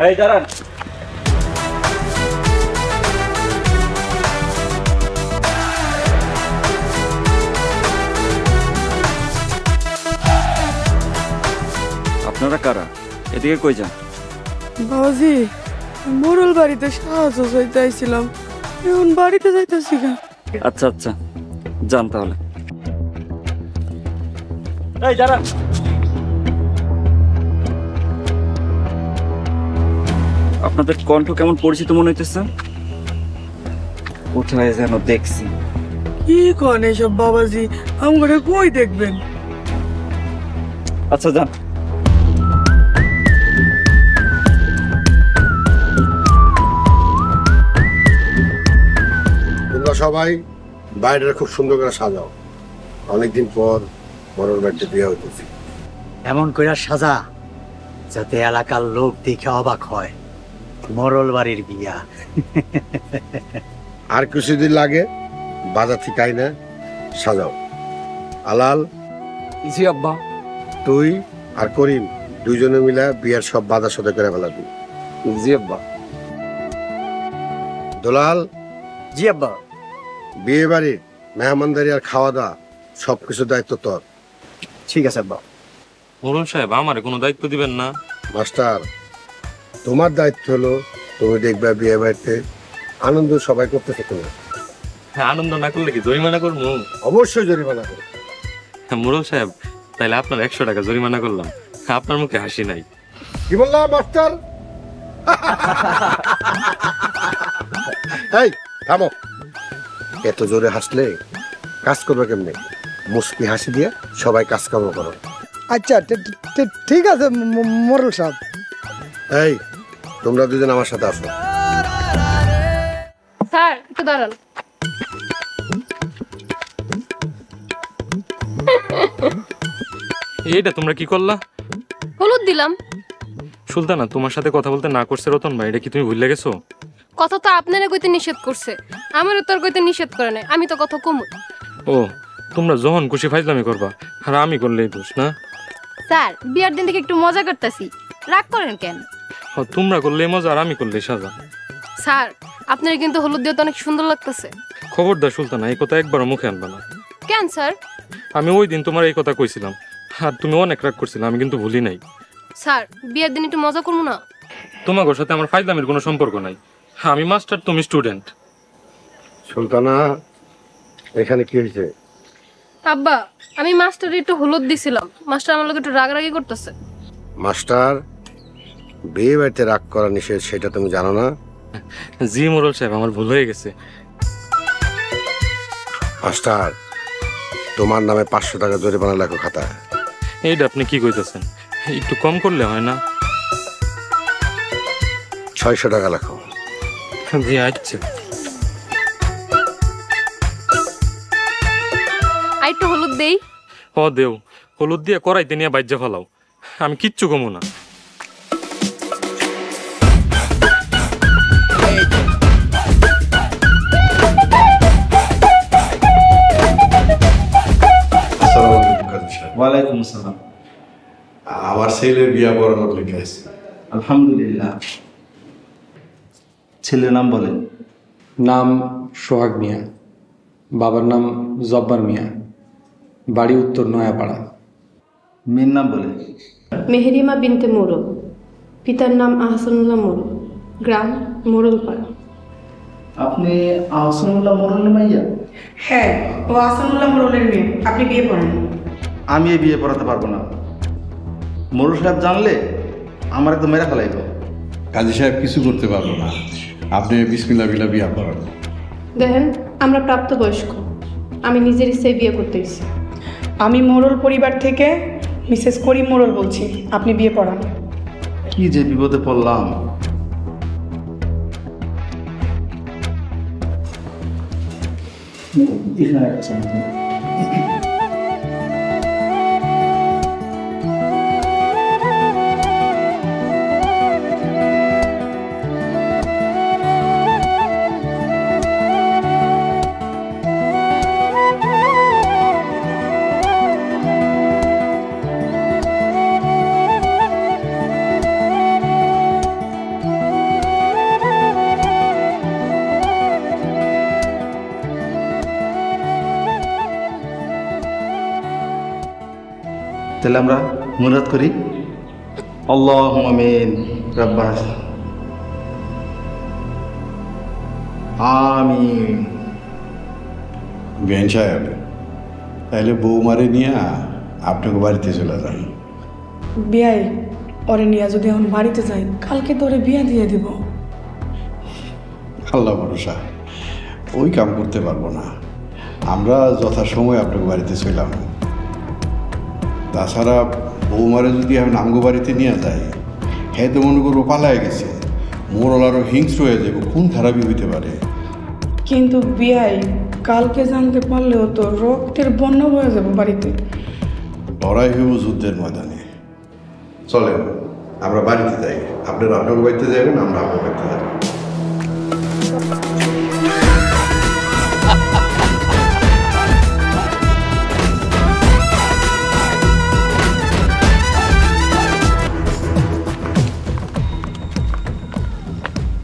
এই দাঁড়ান। আপনারা কারা? এদিকে কই যান? বাবাজি, মোড়ল বাড়িতে সাহায্য চাইতে আইছিলাম, এখন বাড়িতে যাইতেছি। আচ্ছা আচ্ছা, যান তাহলে। এই দাঁড়ান। আপনাদের কণ্ঠ কেমন পরিচিত মনে হইতেছে, কোথায় যেন দেখছি। কি কন এসব বাবাজি, আমাকে কই দেখবেন? আচ্ছা যান। তোমরা সবাই বাইরেটা খুব সুন্দর করে সাজাও, অনেকদিন পর মরর বাড়িতে বিয়ে হইতেছি। এমন কইরা সাজা যাতে এলাকার লোক দেখে অবাক হয়, মরল বাড়ির বিয়া। আর কিছুদিন লাগে বাজার থেকে আইনা সাজাও। আলাল, জি আব্বা। তুই আর করিম দুইজনে মিলে বিয়ের সব বাজার সদা করে ফেলাবি। জি আব্বা। দোলাল, জি আব্বা। বিয়ে বাড়ির মেহমানদারি আর খাওয়া দাওয়া সবকিছু দায়িত্ব তোর। ঠিক আছে আব্বা। মোড়ল সাহেব, আমারে কোনো দায়িত্ব দিবেন না? মাস্টার, তোমার দায়িত্ব হলো তুমি দেখবে বিয়ে বাড়িতে আনন্দ সবাই করতেছে। তোমার আনন্দ না করলে কি জরিমানা করবো? অবশ্যই জরিমানা করো। মোড়ল সাহেব, তাইলে আপনার 100 টাকা জরিমানা করলাম। আপনার মুখে হাসি নাই। কি বললাম মাস্টার? এই থামো, এত জোরে হাসলে কাজ করবে কেমনে? মুস্কি হাসি দিয়ে সবাই কাজকর্ম করো। আচ্ছা ঠিক আছে মোড়ল সাহেব। এই তোমরা দুজন আমার সাথে আসো। স্যার একটু দাঁড়ান। এইটা তোমরা কি করলা? হলুদ দিলাম। সুলতানা, তোমার সাথে কথা বলতে না করছে রতন ভাই, এটা কি তুমি ভুলে গেছো? কথা তো আপনারা কইতে নিষেধ করছে, আমারও তোর কইতে নিষেধ করে নাই। আমি তো কথা কমু। ও, তোমরা যখন খুশি ফাইজলামি করবা, আর আমি করলেই দোষ না? স্যার বিয়ার দিন থেকে একটু মজা করতেছি, রাগ করেন কেন? তোমরা করলে মজা আর আমি করলে সাজা। স্যার আপনার কিন্তু হলুদ দিয়ে তো অনেক সুন্দর লাগতেছে। খবরদার সুলতানা, এই কথা একবারও মুখে আনবা না। কেন স্যার? আমি ওই দিন তোমার এই কথা কইছিলাম, আর তুমি অনেক রাগ করছিলে, আমি কিন্তু ভুলি নাই। স্যার বিয়ার দিন একটু মজা করবো না? তোমার সাথে আমার ফাইজলামির কোনো সম্পর্ক নাই। আমি মাস্টার, তুমি স্টুডেন্ট। সুলতানা, এখানে কি হয়েছে? আব্বা, আমি মাস্টারে একটু হলুদ দিছিলাম, মাস্টার আমার লোক একটু রাগারাগি করতেছে। মাস্টার, বিয়ে বাড়িতে রাগ করা নিষেধ, সেটা তুমি জানো না? জি মোড়ল সাহেব, আমার ভুল হয়ে গেছে। মাস্টার, তোমার নামে 500 টাকা জরিমানা লেখো খাতায়। এইটা আপনি কি কইতেছেন? একটু কম করলে হয় না? 600 টাকা লেখো। জি আচ্ছা। আইটু হলুদ দেই। ও দেও, হলুদ দিয়ে করাইতে নিয়ে বাইজা ফেলাও, আমি কিচ্ছু কমু না। ওয়ালাইকুম আসসালাম। আমার ছেলের বিয়া পড়ানোর লিখে আছে। আলহামদুলিল্লাহ। ছেলের নাম বলেন। নাম সোহাগ মিয়া, বাবার নাম জব্বার মিয়া, বাড়ি উত্তর নয়াপাড়া। মেয়ের নাম বলেন। মেহেরিমা বিনতে মোড়ল, পিতার নাম আহসানুল্লাহ মোড়ল, গ্রাম মোড়লপাড়া। আপনি আহসানুল্লাহ মোড়লের মাইয়া? হ্যাঁ, ও আহসানুল্লাহ মোড়লের মেয়ে। আপনি বিয়ে পড়েন? আমি এই বিয়ে পড়াতে পারবো না। মোড়ল সাহেব জানলে আমার একদম মেরে ফেলাইব। কাজী সাহেব কিছু করতে পারবো না, আপনি বিসমিল্লাহ বিলা বিয়া করান। দেখেন, আমরা প্রাপ্তবয়স্ক, আমি নিজের ইচ্ছায় বিয়ে করতে এসেছি। আমি মোড়ল পরিবার থেকে মিসেস করিম মোড়ল বলছি, আপনি বিয়ে পড়ান। কি যে বিপদে পড়লাম। তাহলে আমরা মুরাদ করি আল্লাহুম্মা আমিন রাব্বানা আমিন। বেন সাহেব, তাহলে বৌমারে নিয়ে আপনাকে বাড়িতে চলে যান। বিয়াই ওরে নিয়ে যদি এখন বাড়িতে যাই, কালকে তো ওরে বিয়া দিয়ে দিব। আল্লাহ ভরসা, ওই কাম করতে পারবো না। আমরা যথাসময় আপনাকে বাড়িতে ছিলাম। তাছাড়া বৌমারে যদি আমি নামগো বাড়িতে নিয়ে যাই, হ্যাঁ তো মনে করবো পালায় গেছে, মোরল আরও হিংস্র হয়ে যাবে, খুন খারাপই হইতে পারে। কিন্তু বিয়াই কালকে জানতে পারলেও তো রক্তের বন্যা হয়ে যাবো বাড়িতে। লড়াই হইব যুদ্ধের ময়দানে। চলেন আমরা বাড়িতে যাই, আপনারা আপনার বাড়িতে যাবেন, আমরা আপনার বাড়িতে যাব।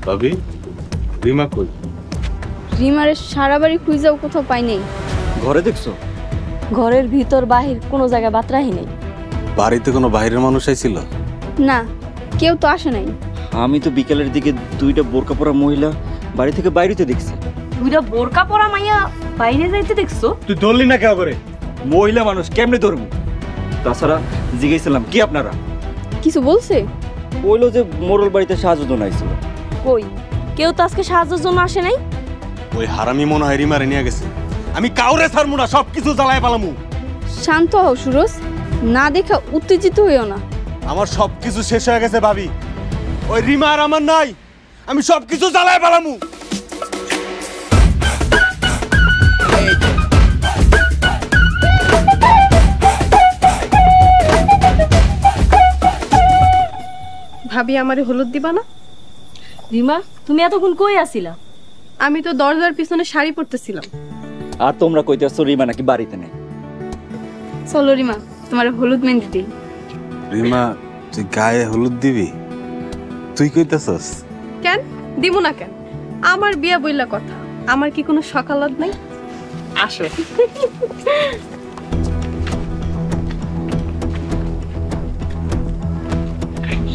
ভাবি, রিমা কই? রিমারে সারা বাড়ি খুঁজাও কোথাও পাই নেই। ঘরে দেখছো? ঘরের ভিতর বাহির কোনো জায়গায় বাতরাহি নেই। বাড়িতে কোনো বাইরের মানুষ আইছিল? না, কেউ তো আসে নাই। আমি তো বিকেলের দিকে দুইটা বোরকা পরা মহিলা বাড়ি থেকে বাইরেতে দেখছি। দুইটা বোরকা পরা মাইয়া বাইরে যাইতে দেখছো? তুই ধরলি না কেউ করে? মহিলা মানুষ কেমনে ধরবো? তাছাড়া জিজ্ঞেসালাম কি আপনারা? কিছু বলছে? বললো যে মোরল বাড়িতে সাহায্য আইছিল। কই, কেউ তো আজকে সাহায্যের জন্য আসে নাই। ওই হারামি মনে হয় রিমারে নিয়ে গেছে। আমি কাউরে ছাড়মু না, সবকিছু জ্বালায় পালামু। শান্ত হও সুরজ, না দেখা উত্তেজিত হইও না। আমার সবকিছু শেষ হয়ে গেছে ভাবি। ওই রিমা আর আমার নাই, আমি সবকিছু জ্বালায় পালামু। ভাবি আমারে হলুদ দিবা না? রিমা, তুমি এতক্ষণ কই আছিলা? আমি তো দরজার পিছনে শাড়ি পরতেছিলাম। আর তোমরা কইতেছো রিমা নাকি বাড়িতে নেই? চলো রিমা, তোমার হলুদ মেহেন্দি দিই। রিমা, তুই গায়ে হলুদ দিবি? তুই কইতেছস? কেন দিব না কেন? আমার বিয়া বইলা কথা, আমার কি কোনো সকালত নাই? আসো।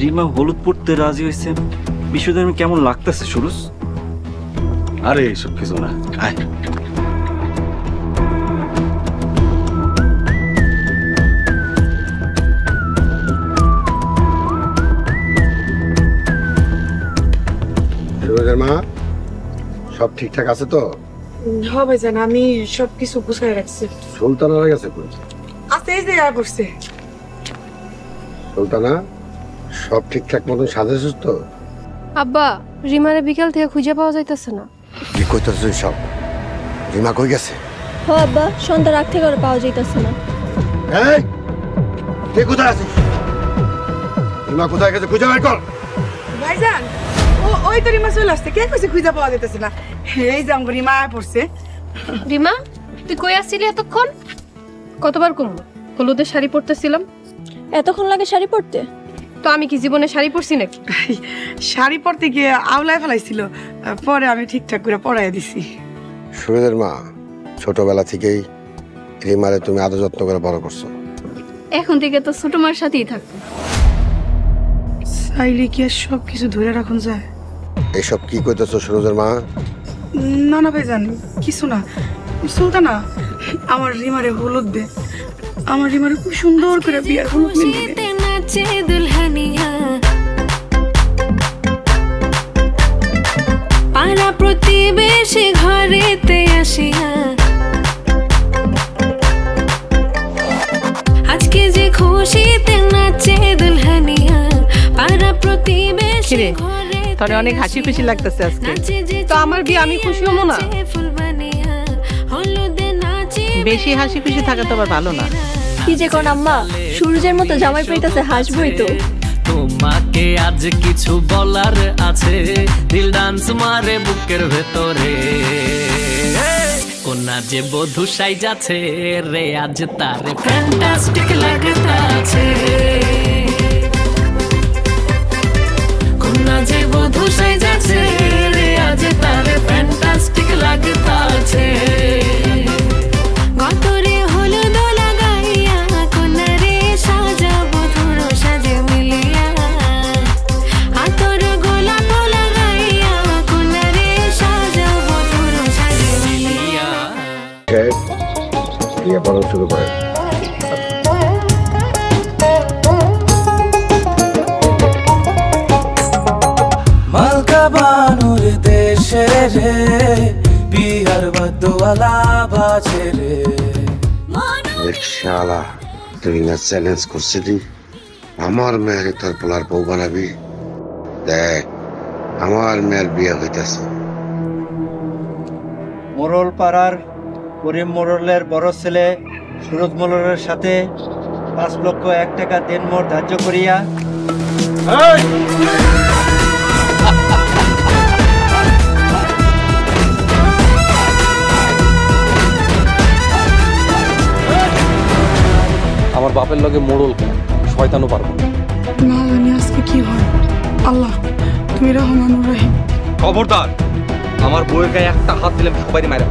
রিমা হলুদ পড়তে রাজি হয়েছে, বিষয়টা কেমন লাগতেছে সুরজ? আরে এইসব কিছু না, আয়। সুরজের মা, সব ঠিকঠাক আছে তো? হ্যাঁ ভাইজান, আমি সব কিছু গুছাই রাখছি। সুলতানার কাছে কই? আচ্ছা, এই যে আয়া করছে। সুলতানা, সব ঠিকঠাক মতন সাজেছিস তো? আব্বা, রিমারে বিকাল থেকে খুঁজে পাওয়া যাইতেছে না। কি কইতেছিস সব? রিমা কই গেছে? ও আব্বা, সন্ধ্যা রাত থেকে আর পাওয়া যাইতেছে না। এই, কে কোথায় আছিস? রিমা কোথায় গেছে খুঁজে বের কর। ভাইজান, ওই তো রিমা চলে আসছে। কে কইছে খুঁজে পাওয়া যাইতেছে না? এই যে আমার রিমা আয়া পড়ছে। রিমা, তুই কই আসছিলি এতক্ষণ? কতবার কমবো হলুদের শাড়ি পরতেছিলাম। এতক্ষণ লাগে শাড়ি পরতে? তো আমি কি জীবনে শাড়ি পরছি নাকি? শাড়ি পরতে গিয়ে আওলায় ফেলাইছিল, পরে আমি ঠিকঠাক করে পরাই দিছি। সুরজের মা, ছোটবেলা থেকেই রিমারে তুমি আদর যত্ন করে বড় করছো। এখন থেকে তো ছোট মার সাথেই থাকবো। চাইলে কি আর সব কিছু ধরে রাখুন যায়? এইসব কি কইতেছো সুরজের মা? না না ভাইজান, কিছু না। সুলতানা, আমার রিমারে হলুদ দে। আমার রিমারে খুব সুন্দর করে বিয়ার হলুদ মেহেন্দি দে। পাড়া প্রতিবেশী ঘরেতে আসিয়া আজকে যে খুশিতে নাচে দুলহানিয়া। পাড়া প্রতিবেশী তোরে অনেক হাসি খুশি লাগতেছে আজকে। তো আমার বিয়ে আমি খুশি হবো না? বেশি হাসি খুশি থাকা তো আবার ভালো না। কি যে কোন আম্মা, সূর্যের মতো জামাই পাইতেছে, হাসবই তো। তোমাকে আজ কিছু বলার আছে, দিল ডান্স মারে বুকের ভেতরে। কোনা যে বধু সাই যাচ্ছে রে, আজ তারে ফ্যান্টাস্টিক লাগতাছে। কোনা যে বধু সাই যাচ্ছে রে, আজ তারে ফ্যান্টাস্টিক লাগতাছে। গতরে হলুদ লাগাইয়া কোনা রে বাজে রে বিহার বাদওয়ালা বাজে রে শালা তুই না চ্যালেঞ্জ করছিলি আমার মেয়ের তোর পোলার বউ বানাবি দেখ আমার মেয়ের বিয়ে হইতেছে মোরল পাড়ার করিম মোরলের বড় ছেলে সুরজ মোরলের সাথে 5,01,000 টাকা দেনমোহর ধার্য করিয়া আমার বাপের লগে মোড়ল কেন শয়তানও পারবো না। না জানি আজকে কি হয়। আল্লাহ তুমি রহমানুর রহিম। খবরদার আমার বউয়ের গায়ে একটা হাত দিলে সবাই মারে